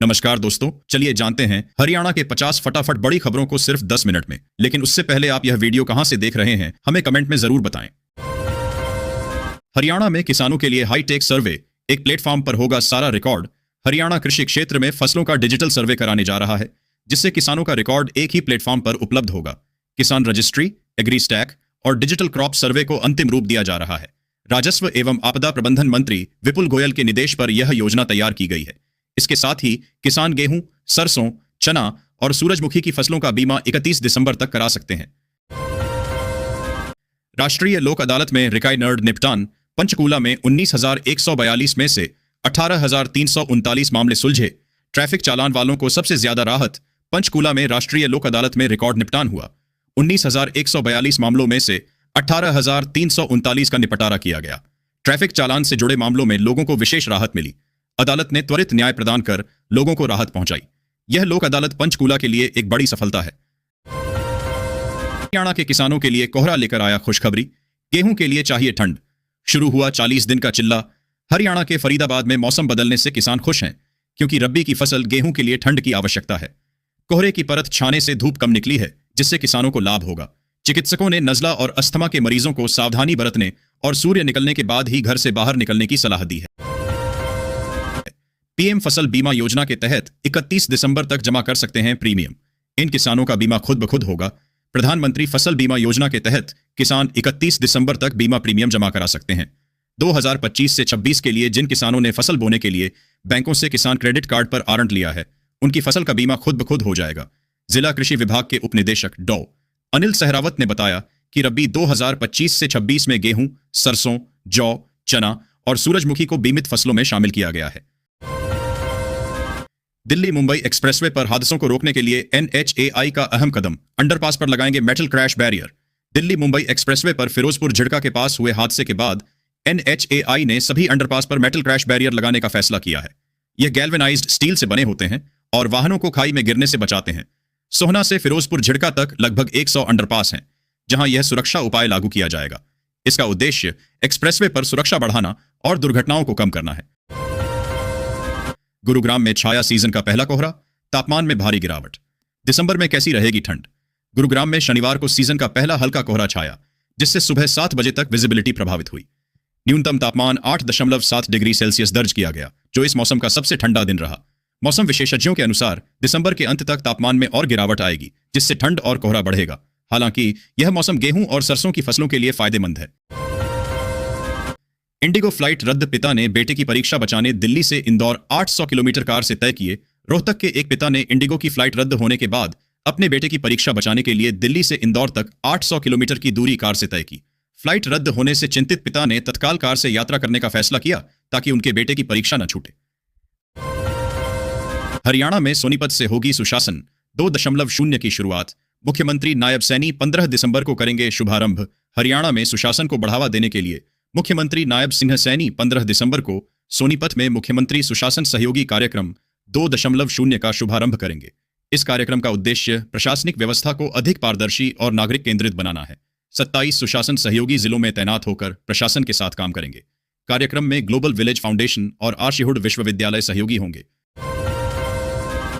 नमस्कार दोस्तों, चलिए जानते हैं हरियाणा के 50 फटाफट बड़ी खबरों को सिर्फ 10 मिनट में। लेकिन उससे पहले आप यह वीडियो कहां से देख रहे हैं, हमें कमेंट में जरूर बताएं। हरियाणा में किसानों के लिए हाईटेक सर्वे, एक प्लेटफॉर्म पर होगा सारा रिकॉर्ड। हरियाणा कृषि क्षेत्र में फसलों का डिजिटल सर्वे कराने जा रहा है, जिससे किसानों का रिकॉर्ड एक ही प्लेटफॉर्म पर उपलब्ध होगा। किसान रजिस्ट्री, एग्री स्टैक और डिजिटल क्रॉप सर्वे को अंतिम रूप दिया जा रहा है। राजस्व एवं आपदा प्रबंधन मंत्री विपुल गोयल के निर्देश पर यह योजना तैयार की गई है। इसके साथ ही किसान गेहूं, सरसों, चना और सूरजमुखी की फसलों का बीमा 31 दिसंबर तक करा सकते हैं। राष्ट्रीय लोक अदालत में रिकाई नर्ड निपटान, पंचकूला में 19,142 में से 18,339 मामले सुलझे। ट्रैफिक चालान वालों को सबसे ज्यादा राहत। पंचकूला में राष्ट्रीय लोक अदालत में रिकॉर्ड निपटान हुआ। 19,142 मामलों में से 18,339 का निपटारा किया गया। ट्रैफिक चालान से जुड़े मामलों में लोगों को विशेष राहत मिली। अदालत ने त्वरित न्याय प्रदान कर लोगों को राहत पहुंचाई। यह लोक अदालत पंचकूला के लिए एक बड़ी सफलता है। हरियाणा के किसानों के लिए कोहरा लेकर आया खुशखबरी। गेहूं के लिए चाहिए ठंड, शुरू हुआ 40 दिन का चिल्ला। हरियाणा के फरीदाबाद में मौसम बदलने से किसान खुश हैं, क्योंकि रब्बी की फसल गेहूं के लिए ठंड की आवश्यकता है। कोहरे की परत छाने से धूप कम निकली है, जिससे किसानों को लाभ होगा। चिकित्सकों ने नजला और अस्थमा के मरीजों को सावधानी बरतने और सूर्य निकलने के बाद ही घर से बाहर निकलने की सलाह दी है। पीएम फसल बीमा योजना के तहत 31 दिसंबर तक जमा कर सकते हैं प्रीमियम। इन किसानों का बीमा खुद ब खुद होगा। प्रधानमंत्री फसल बीमा योजना के तहत किसान 31 दिसंबर तक बीमा प्रीमियम जमा करा सकते हैं। 2025 से 26 के लिए जिन किसानों ने फसल बोने के लिए बैंकों से किसान क्रेडिट कार्ड पर आरंट लिया है, उनकी फसल का बीमा खुद ब खुद हो जाएगा। जिला कृषि विभाग के उपनिदेशक डॉ अनिल सहरावत ने बताया कि रबी 2025 से 26 में गेहूं, सरसों, जौ, चना और सूरजमुखी को बीमित फसलों में शामिल किया गया है। दिल्ली मुंबई एक्सप्रेसवे पर हादसों को रोकने के लिए NHAI का अहम कदम। अंडरपास पर लगाएंगे metal crash barrier. Delhi Mumbai expressway पर फिरोजपुर झिड़का के पास हुए हादसे के बाद NHAI ने सभी अंडरपास पर मेटल क्रैश बैरियर लगाने का फैसला किया है। यह गैल्वेनाइज्ड स्टील से बने होते हैं और वाहनों को खाई में गिरने से बचाते हैं। सोहना से फिरोजपुर झिड़का तक लगभग 100 अंडरपास हैं, जहां यह सुरक्षा उपाय लागू किया जाएगा। इसका उद्देश्य एक्सप्रेसवे पर सुरक्षा बढ़ाना और दुर्घटनाओं को कम करना है। गुरुग्राम में छाया सीजन का पहला कोहरा, तापमान में भारी गिरावट। दिसंबर में कैसी रहेगी ठंड? गुरुग्राम में शनिवार को सीजन का पहला हल्का कोहरा छाया, जिससे सुबह 7 बजे तक विजिबिलिटी प्रभावित हुई। न्यूनतम तापमान 8.7 डिग्री सेल्सियस दर्ज किया गया, जो इस मौसम का सबसे ठंडा दिन रहा। मौसम विशेषज्ञों के अनुसार दिसंबर के अंत तक तापमान में और गिरावट आएगी, जिससे ठंड और कोहरा बढ़ेगा। हालांकि यह मौसम गेहूं और सरसों की फसलों के लिए फायदेमंद है। इंडिगो फ्लाइट रद्द, पिता ने बेटे की परीक्षा बचाने दिल्ली से इंदौर 800 किलोमीटर कार से तय किए। रोहतक के एक पिता ने इंडिगो की फ्लाइट रद्द होने के बाद अपने बेटे की परीक्षा बचाने के लिए दिल्ली से इंदौर तक 800 किलोमीटर की दूरी कार से तय की। फ्लाइट रद्द होने से चिंतित पिता ने तत्काल कार से यात्रा करने का फैसला किया, ताकि उनके बेटे की परीक्षा न छूटे। हरियाणा में सोनीपत से होगी सुशासन 2.0 की शुरुआत। मुख्यमंत्री नायब सैनी 15 दिसंबर को करेंगे शुभारंभ। हरियाणा में सुशासन को बढ़ावा देने के लिए मुख्यमंत्री नायब सिंह सैनी 15 दिसंबर को सोनीपत में मुख्यमंत्री सुशासन सहयोगी कार्यक्रम 2.0 का शुभारंभ करेंगे। इस कार्यक्रम का उद्देश्य प्रशासनिक व्यवस्था को अधिक पारदर्शी और नागरिक केंद्रित बनाना है। 27 सुशासन सहयोगी जिलों में तैनात होकर प्रशासन के साथ काम करेंगे। कार्यक्रम में ग्लोबल विलेज फाउंडेशन और आर्शिहुड विश्वविद्यालय सहयोगी होंगे।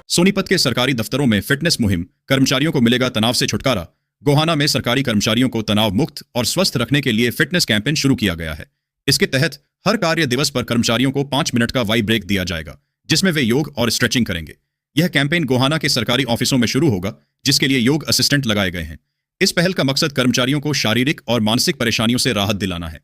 सोनीपत के सरकारी दफ्तरों में फिटनेस मुहिम, कर्मचारियों को मिलेगा तनाव से छुटकारा। गोहाना में सरकारी कर्मचारियों को तनाव मुक्त और स्वस्थ रखने के लिए फिटनेस कैंपेन शुरू किया गया है। इसके तहत हर कार्य दिवस पर कर्मचारियों को 5 मिनट का वाई ब्रेक दिया जाएगा, जिसमें वे योग और स्ट्रेचिंग करेंगे। यह कैंपेन गोहाना के सरकारी ऑफिसों में शुरू होगा, जिसके लिए योग असिस्टेंट लगाए गए हैं। इस पहल का मकसद कर्मचारियों को शारीरिक और मानसिक परेशानियों से राहत दिलाना है।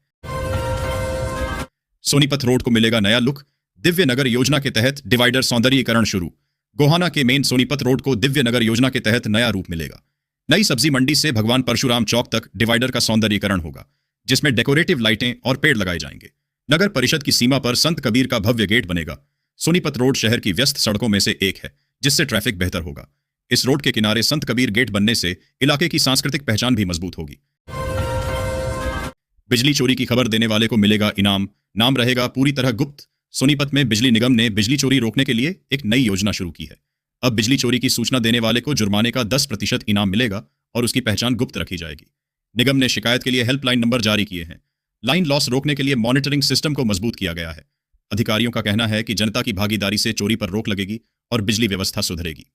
सोनीपत रोड को मिलेगा नया लुक। दिव्य नगर योजना के तहत डिवाइडर सौंदर्यीकरण शुरू। गोहाना के मेन सोनीपत रोड को दिव्य नगर योजना के तहत नया रूप मिलेगा। नई सब्जी मंडी से भगवान परशुराम चौक तक डिवाइडर का सौंदर्यीकरण होगा, जिसमें डेकोरेटिव लाइटें और पेड़ लगाए जाएंगे। नगर परिषद की सीमा पर संत कबीर का भव्य गेट बनेगा। सोनीपत रोड शहर की व्यस्त सड़कों में से एक है, जिससे ट्रैफिक बेहतर होगा। इस रोड के किनारे संत कबीर गेट बनने से इलाके की सांस्कृतिक पहचान भी मजबूत होगी। बिजली चोरी की खबर देने वाले को मिलेगा इनाम, नाम रहेगा पूरी तरह गुप्त। सोनीपत में बिजली निगम ने बिजली चोरी रोकने के लिए एक नई योजना शुरू की है। अब बिजली चोरी की सूचना देने वाले को जुर्माने का 10% इनाम मिलेगा और उसकी पहचान गुप्त रखी जाएगी। निगम ने शिकायत के लिए हेल्पलाइन नंबर जारी किए हैं। लाइन लॉस रोकने के लिए मॉनिटरिंग सिस्टम को मजबूत किया गया है। अधिकारियों का कहना है कि जनता की भागीदारी से चोरी पर रोक लगेगी और बिजली व्यवस्था सुधरेगी।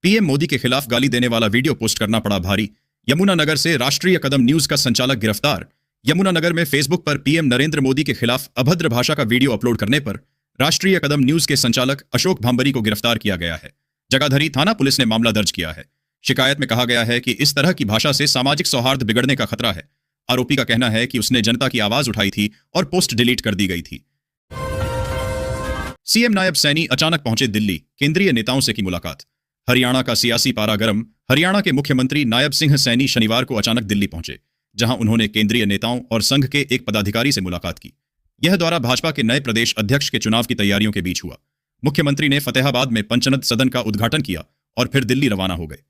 पीएम मोदी के खिलाफ गाली देने वाला वीडियो पोस्ट करना पड़ा भारी। यमुनानगर से राष्ट्रीय कदम न्यूज का संचालक गिरफ्तार। यमुनानगर में फेसबुक पर पीएम नरेंद्र मोदी के खिलाफ अभद्र भाषा का वीडियो अपलोड करने पर राष्ट्रीय कदम न्यूज के संचालक अशोक भांबरी को गिरफ्तार किया गया है। जगाधरी थाना पुलिस ने मामला दर्ज किया है। शिकायत में कहा गया है कि इस तरह की भाषा से सामाजिक सौहार्द बिगड़ने का खतरा है। आरोपी का कहना है कि उसने जनता की आवाज उठाई थी और पोस्ट डिलीट कर दी गई थी। सीएम नायब सैनी अचानक पहुंचे दिल्ली, केंद्रीय नेताओं से की मुलाकात। हरियाणा का सियासी पारा गर्म। हरियाणा के मुख्यमंत्री नायब सिंह सैनी शनिवार को अचानक दिल्ली पहुंचे, जहां उन्होंने केंद्रीय नेताओं और संघ के एक पदाधिकारी से मुलाकात की। यह दौरा भाजपा के नए प्रदेश अध्यक्ष के चुनाव की तैयारियों के बीच हुआ। मुख्यमंत्री ने फतेहाबाद में पंचनद सदन का उद्घाटन किया और फिर दिल्ली रवाना हो गए।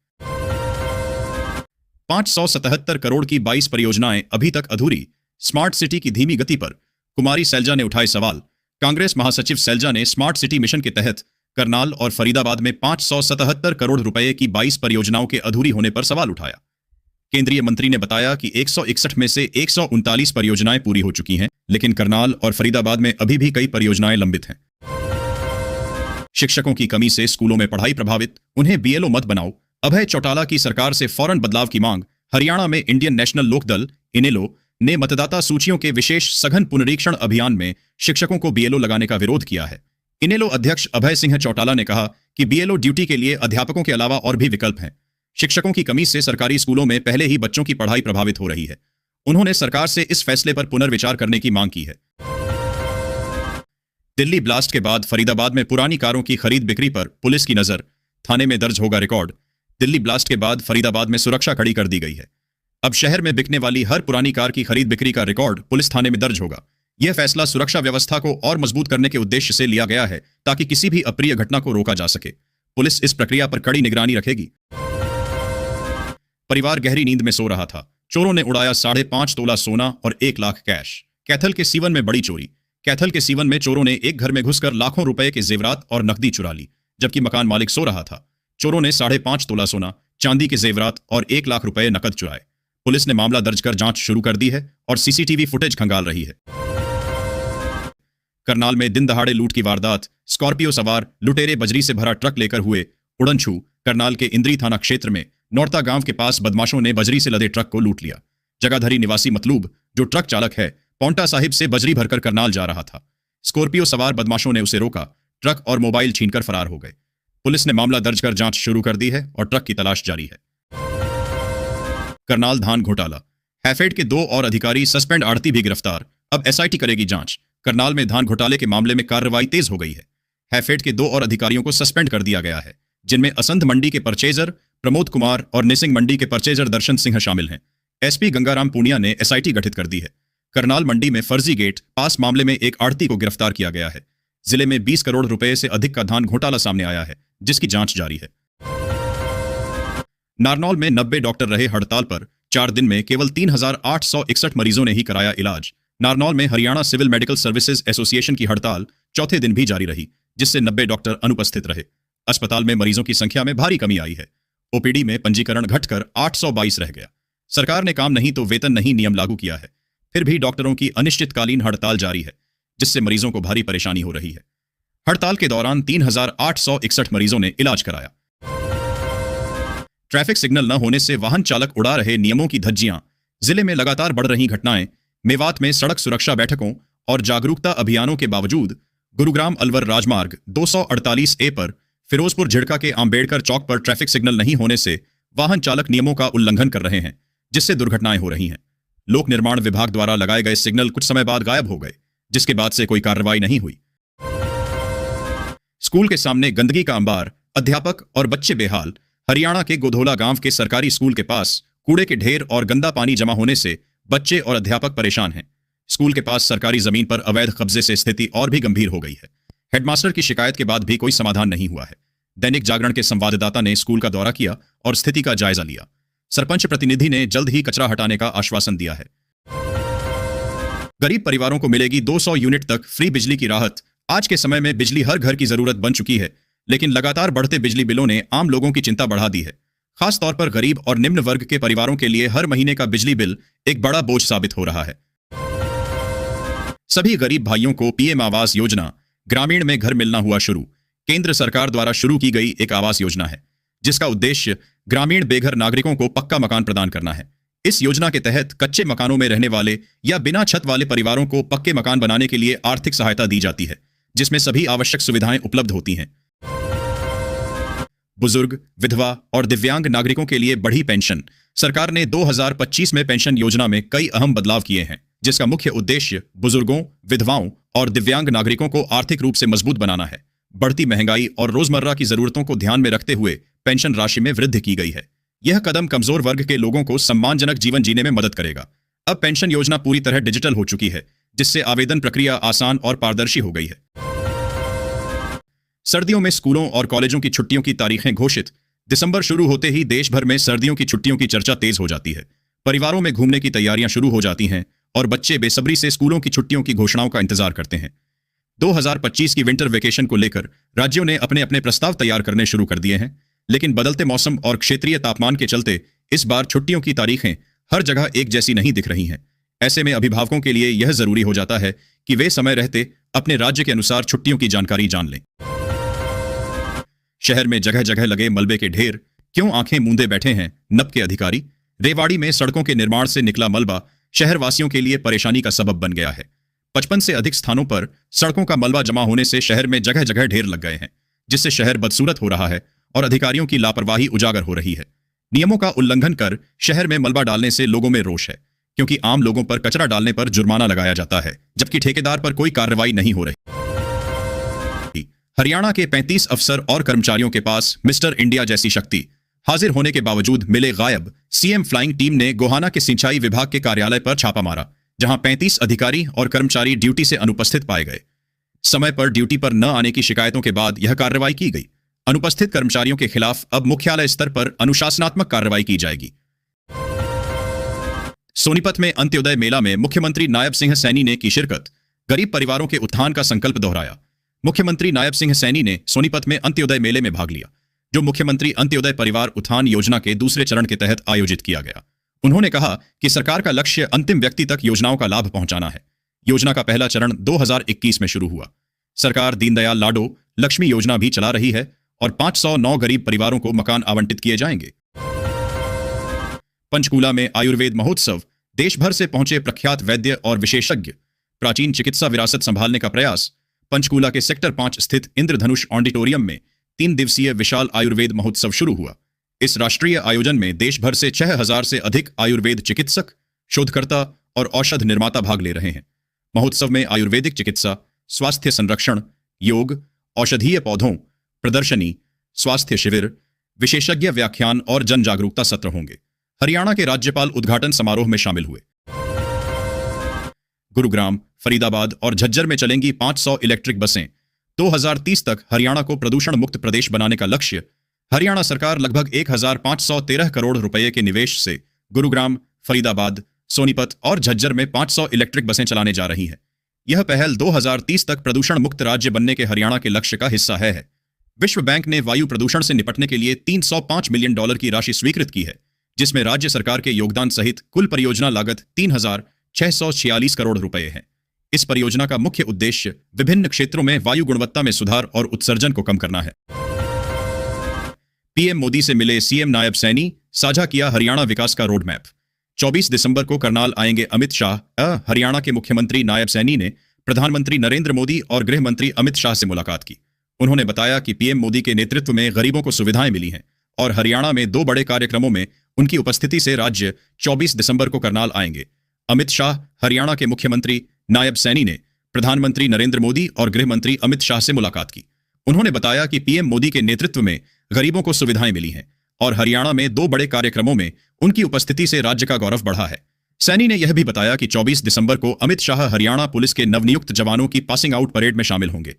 577 करोड़ की 22 परियोजनाएं अभी तक अधूरी। स्मार्ट सिटी की धीमी गति पर कुमारी सैलजा ने उठाए सवाल। कांग्रेस महासचिव सैलजा ने स्मार्ट सिटी मिशन के तहत करनाल और फरीदाबाद में 577 करोड़ रुपए की 22 परियोजनाओं के अधूरी होने पर सवाल उठाया। केंद्रीय मंत्री ने बताया कि 161 में से 139 परियोजनाएं पूरी हो चुकी हैं, लेकिन करनाल और फरीदाबाद में अभी भी कई परियोजनाएं लंबित हैं। शिक्षकों की कमी से स्कूलों में पढ़ाई प्रभावित, उन्हें बीएलओ मत बनाओ। अभय चौटाला की सरकार से फौरन बदलाव की मांग। हरियाणा में इंडियन नेशनल लोकदल इनेलो ने मतदाता सूचियों के विशेष सघन पुनरीक्षण अभियान में शिक्षकों को बीएलओ लगाने का विरोध किया है। इनेलो अध्यक्ष अभय सिंह चौटाला ने कहा कि बीएलओ ड्यूटी के लिए अध्यापकों के अलावा और भी विकल्प हैं। शिक्षकों की कमी से सरकारी स्कूलों में पहले ही बच्चों की पढ़ाई प्रभावित हो रही है। उन्होंने सरकार से इस फैसले पर पुनर्विचार करने की मांग की है। दिल्ली ब्लास्ट के बाद फरीदाबाद में पुरानी कारों की खरीद बिक्री पर पुलिस की नजर। थाने में दर्ज होगा रिकॉर्ड। दिल्ली ब्लास्ट के बाद फरीदाबाद में सुरक्षा कड़ी कर दी गई है। अब शहर में बिकने वाली हर पुरानी कार की खरीद बिक्री का रिकॉर्ड पुलिस थाने में दर्ज होगा। यह फैसला सुरक्षा व्यवस्था को और मजबूत करने के उद्देश्य से लिया गया है, ताकि किसी भी अप्रिय घटना को रोका जा सके। पुलिस इस प्रक्रिया पर कड़ी निगरानी रखेगी। परिवार गहरी नींद में सो रहा था। चोरों ने उड़ाया 5.5 तोला सोना और 1 लाख कैश। कैथल के सीवन में बड़ी चोरी। कैथल के सीवन में चोरों ने एक घर में घुसकर लाखों रुपए के जेवरात और नकदी चुरा ली, जबकि मकान मालिक सो रहा था। चोरों ने 5.5 तोला सोना, चांदी के जेवरात और 1 लाख रुपए नकद चुराए। पुलिस ने मामला दर्ज कर जांच शुरू कर दी है और सीसीटीवी फुटेज खंगाल रही है। करनाल में दिन दहाड़े लूट की वारदात। स्कॉर्पियो सवार लुटेरे बजरी से भरा ट्रक लेकर हुए उड़नछू। करनाल के इंद्री थाना क्षेत्र में नौरता गांव के पास बदमाशों ने बजरी से लदे ट्रक को लूट लिया। जगाधरी निवासी मतलूब, जो ट्रक चालक है, पौंटा साहिब से बजरी भरकर करनाल जा रहा था। स्कॉर्पियो सवार बदमाशों ने उसे रोका, ट्रक और मोबाइल छीनकर फरार हो गए। पुलिस ने मामला दर्ज कर जांच शुरू कर दी है और ट्रक की तलाश जारी है। करनाल धान घोटाला। हैफेड के 2 और अधिकारी सस्पेंड आड़ती भी गिरफ्तार। अब एसआईटी करेगी जांच। करनाल में धान घोटाले के मामले में कार्रवाई तेज हो गई है। हैफेड के 2 और अधिकारियों को सस्पेंड कर दिया गया है, जिनमें असंध मंडी के परचेजर प्रमोद कुमार और निसिंग मंडी के परचेजर दर्शन सिंह शामिल हैं। एसपी गंगाराम पूनिया ने एसआईटी गठित कर दी है। करनाल मंडी में फर्जी गेट पास मामले में एक आड़ती को गिरफ्तार किया गया है। जिले में 20 करोड़ रुपए से अधिक का धान घोटाला सामने आया है, जिसकी जांच जारी है। नारनौल में 90 डॉक्टर रहे हड़ताल पर। 4 दिन में केवल 3,861 मरीजों ने ही कराया इलाज। नारनौल में Haryana civil medical services association की हड़ताल चौथे दिन भी जारी रही, जिससे 90 डॉक्टर अनुपस्थित रहे। अस्पताल में मरीजों की संख्या में भारी कमी आई है। ओपीडी में पंजीकरण घटकर 822 रह गया। सरकार ने काम नहीं तो वेतन नहीं नियम लागू किया है, फिर भी डॉक्टरों की अनिश्चितकालीन हड़ताल जारी है, जिससे मरीजों को भारी परेशानी हो रही है। हड़ताल के दौरान 3,861 मरीजों ने इलाज कराया। ट्रैफिक सिग्नल न होने से वाहन चालक उड़ा रहे नियमों की धज्जियां। जिले में लगातार बढ़ रही घटनाएं। मेवात में सड़क सुरक्षा बैठकों और जागरूकता अभियानों के बावजूद गुरुग्राम अलवर राजमार्ग 248A पर फिरोजपुर झिड़का के आंबेडकर चौक पर ट्रैफिक सिग्नल नहीं होने से वाहन चालक नियमों का उल्लंघन कर रहे हैं, जिससे दुर्घटनाएं हो रही हैं। लोक निर्माण विभाग द्वारा लगाए गए सिग्नल कुछ समय बाद गायब हो गए, जिसके बाद से कोई कार्रवाई नहीं हुई। स्कूल के सामने गंदगी का अंबार। अध्यापक और बच्चे बेहाल। हरियाणा के गोधोला गांव के सरकारी स्कूल के पास कूड़े के ढेर और गंदा पानी जमा होने से बच्चे और अध्यापक परेशान हैं। स्कूल के पास सरकारी जमीन पर अवैध कब्जे से स्थिति और भी गंभीर हो गई है। हेडमास्टर की शिकायत के बाद भी कोई समाधान नहीं हुआ है। दैनिक जागरण के संवाददाता ने स्कूल का दौरा किया और स्थिति का जायजा लिया। सरपंच प्रतिनिधि ने जल्द ही कचरा हटाने का आश्वासन दिया है। गरीब परिवारों को मिलेगी 200 यूनिट तक फ्री बिजली की राहत। आज के समय में बिजली हर घर की जरूरत बन चुकी है, लेकिन लगातार बढ़ते बिजली बिलों ने आम लोगों की चिंता बढ़ा दी है। खास तौर पर गरीब और निम्न वर्ग के परिवारों के लिए हर महीने का बिजली बिल एक बड़ा बोझ साबित हो रहा है। सभी गरीब भाइयों को पीएम आवास योजना ग्रामीण में घर मिलना हुआ शुरू। केंद्र सरकार द्वारा शुरू की गई एक आवास योजना है, जिसका उद्देश्य ग्रामीण बेघर नागरिकों को पक्का मकान प्रदान करना है। इस योजना के तहत कच्चे मकानों में रहने वाले या बिना छत वाले परिवारों को पक्के मकान बनाने के लिए आर्थिक सहायता दी जाती है, जिसमें सभी आवश्यक सुविधाएं उपलब्ध होती हैं। बुजुर्ग, विधवा और दिव्यांग नागरिकों के लिए बढ़ी पेंशन। सरकार ने 2025 में पेंशन योजना में कई अहम बदलाव किए हैं, जिसका मुख्य उद्देश्य बुजुर्गों, विधवाओं और दिव्यांग नागरिकों को आर्थिक रूप से मजबूत बनाना है। बढ़ती महंगाई और रोजमर्रा की जरूरतों को ध्यान में रखते हुए पेंशन राशि में वृद्धि की गई है। यह कदम कमजोर वर्ग के लोगों को सम्मानजनक जीवन जीने में मदद करेगा। अब पेंशन योजना पूरी तरह डिजिटल हो चुकी है, जिससे आवेदन प्रक्रिया आसान और पारदर्शी हो गई है। सर्दियों में स्कूलों और कॉलेजों की छुट्टियों की तारीखें घोषित। दिसंबर शुरू होते ही देश भर में सर्दियों की छुट्टियों की चर्चा तेज हो जाती है। परिवारों में घूमने की तैयारियां शुरू हो जाती हैं और बच्चे बेसब्री से स्कूलों की छुट्टियों की घोषणाओं का इंतजार करते हैं। 2025 की विंटर वेकेशन को लेकर राज्यों ने अपने अपने प्रस्ताव तैयार करने शुरू कर दिए हैं, लेकिन बदलते मौसम और क्षेत्रीय तापमान के चलते इस बार छुट्टियों की तारीखें हर जगह एक जैसी नहीं दिख रही हैं। ऐसे में अभिभावकों के लिए यह जरूरी हो जाता है कि वे समय रहते अपने राज्य के अनुसार छुट्टियों की जानकारी जान लें। शहर में जगह जगह लगे मलबे के ढेर, क्यों आंखें मूंदे बैठे हैं नप के अधिकारी। रेवाड़ी में सड़कों के निर्माण से निकला मलबा शहरवासियों के लिए परेशानी का सबब बन गया है। 55 से अधिक स्थानों पर सड़कों का मलबा जमा होने से शहर में जगह जगह ढेर लग गए हैं, जिससे शहर बदसूरत हो रहा है और अधिकारियों की लापरवाही उजागर हो रही है। नियमों का उल्लंघन कर शहर में मलबा डालने से लोगों में रोष है, क्योंकि आम लोगों पर कचरा डालने पर जुर्माना लगाया जाता है, जबकि ठेकेदार पर कोई कार्रवाई नहीं हो रही। हरियाणा के 35 अफसर और कर्मचारियों के पास मिस्टर इंडिया जैसी शक्ति हाजिर होने के बावजूद मिले गायब। सीएम फ्लाइंग टीम ने गोहाना के सिंचाई विभाग के कार्यालय पर छापा मारा, जहां 35 अधिकारी और कर्मचारी ड्यूटी से अनुपस्थित पाए गए। समय पर ड्यूटी पर न आने की शिकायतों के बाद यह कार्रवाई की गई। अनुपस्थित कर्मचारियों के खिलाफ अब मुख्यालय स्तर पर अनुशासनात्मक कार्रवाई की जाएगी। सोनीपत में अंत्योदय मेला में मुख्यमंत्री नायब सिंह सैनी ने की शिरकत। गरीब परिवारों के उत्थान का संकल्प दोहराया। मुख्यमंत्री नायब सिंह सैनी ने सोनीपत में अंत्योदय मेले में भाग लिया, जो मुख्यमंत्री अंत्योदय परिवार उत्थान योजना के दूसरे चरण के तहत आयोजित किया गया। उन्होंने कहा कि सरकार का लक्ष्य अंतिम व्यक्ति तक योजनाओं का लाभ पहुंचाना है। योजना का पहला चरण 2021 में शुरू हुआ। सरकार दीनदयाल लाडो लक्ष्मी योजना भी चला रही है और 509 गरीब परिवारों को मकान आवंटित किए जाएंगे। पंचकूला में आयुर्वेद महोत्सव। देश भर से पहुंचे प्रख्यात वैद्य और विशेषज्ञ। प्राचीन चिकित्सा विरासत संभालने का प्रयास। पंचकूला के सेक्टर 5 स्थित इंद्रधनुष ऑडिटोरियम में 3 दिवसीय विशाल आयुर्वेद महोत्सव शुरू हुआ। इस राष्ट्रीय आयोजन में देश भर से 6000 से अधिक आयुर्वेद चिकित्सक, शोधकर्ता और औषध निर्माता भाग ले रहे हैं। महोत्सव में आयुर्वेदिक चिकित्सा, स्वास्थ्य संरक्षण, योग, औषधीय पौधों, प्रदर्शनी, स्वास्थ्य शिविर, विशेषज्ञ व्याख्यान और जन जागरूकता सत्र होंगे। हरियाणा के राज्यपाल उद्घाटन समारोह में शामिल हुए। गुरुग्राम, फरीदाबाद और झज्जर में चलेंगी 500 इलेक्ट्रिक बसें। 2030 तक हरियाणा को प्रदूषण मुक्त प्रदेश बनाने का लक्ष्य। हरियाणा सरकार लगभग 1513 करोड़ रुपए के निवेश से गुरुग्राम, फरीदाबाद, सोनीपत और झज्जर में 500 इलेक्ट्रिक बसें चलाने जा रही है। यह पहल 2030 तक प्रदूषण मुक्त राज्य बनने के हरियाणा के लक्ष्य का हिस्सा है। विश्व बैंक ने वायु प्रदूषण से निपटने के लिए $305 मिलियन की राशि स्वीकृत की है, जिसमें राज्य सरकार के योगदान सहित कुल परियोजना लागत 3646 करोड़ रुपए है। इस परियोजना का मुख्य उद्देश्य विभिन्न क्षेत्रों में वायु गुणवत्ता में सुधार और उत्सर्जन को कम करना है। पीएम मोदी से मिले सीएम नायब सैनी, साझा किया हरियाणा विकास का रोड मैप। 24 दिसंबर को करनाल आएंगे अमित शाह। हरियाणा के मुख्यमंत्री नायब सैनी ने प्रधानमंत्री नरेंद्र मोदी और गृह मंत्री अमित शाह से मुलाकात की। उन्होंने बताया कि पीएम मोदी के नेतृत्व में गरीबों को सुविधाएं मिली हैं और हरियाणा में 2 बड़े कार्यक्रमों में उनकी उपस्थिति से राज्य 24 दिसंबर को करनाल आएंगे। अमित शाह, हरियाणा के मुख्यमंत्री नायब सैनी ने प्रधानमंत्री नरेंद्र मोदी और गृह मंत्री अमित शाह से मुलाकात की। उन्होंने बताया कि पीएम मोदी के नेतृत्व में गरीबों को सुविधाएं मिली हैं और हरियाणा में 2 बड़े कार्यक्रमों में उनकी उपस्थिति से राज्य का गौरव बढ़ा है। सैनी ने यह भी बताया कि 24 दिसंबर को अमित शाह हरियाणा पुलिस के नवनियुक्त जवानों की पासिंग आउट परेड में शामिल होंगे।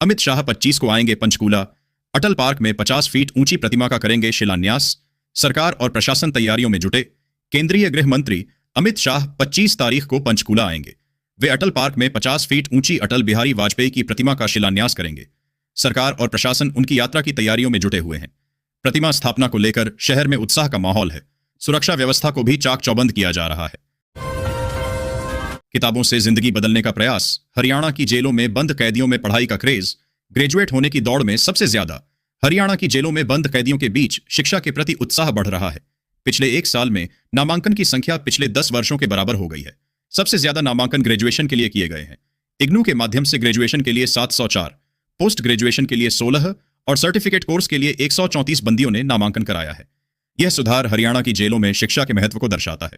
अमित शाह 25 को आएंगे पंचकूला। अटल पार्क में 50 फीट ऊंची प्रतिमा का करेंगे शिलान्यास। सरकार और प्रशासन तैयारियों में जुटे। केंद्रीय गृह मंत्री अमित शाह 25 तारीख को पंचकूला आएंगे। वे अटल पार्क में 50 फीट ऊंची अटल बिहारी वाजपेयी की प्रतिमा का शिलान्यास करेंगे। सरकार और प्रशासन उनकी यात्रा की तैयारियों में जुटे हुए हैं। प्रतिमा स्थापना को लेकर शहर में उत्साह का माहौल है। सुरक्षा व्यवस्था को भी चाक चौबंद किया जा रहा है। किताबों से जिंदगी बदलने का प्रयास। हरियाणा की जेलों में बंद कैदियों में पढ़ाई का क्रेज। ग्रेजुएट होने की दौड़ में सबसे ज्यादा। हरियाणा की जेलों में बंद कैदियों के बीच शिक्षा के प्रति उत्साह बढ़ रहा है। पिछले एक साल में नामांकन की संख्या पिछले 10 वर्षों के बराबर हो गई है। सबसे ज्यादा नामांकन ग्रेजुएशन के लिए किए गए हैं। इग्नू के माध्यम से ग्रेजुएशन के लिए 704, पोस्ट ग्रेजुएशन के लिए 16 और सर्टिफिकेट कोर्स के लिए 134 बंदियों ने नामांकन कराया है। यह सुधार हरियाणा की जेलों में शिक्षा के महत्व को दर्शाता है।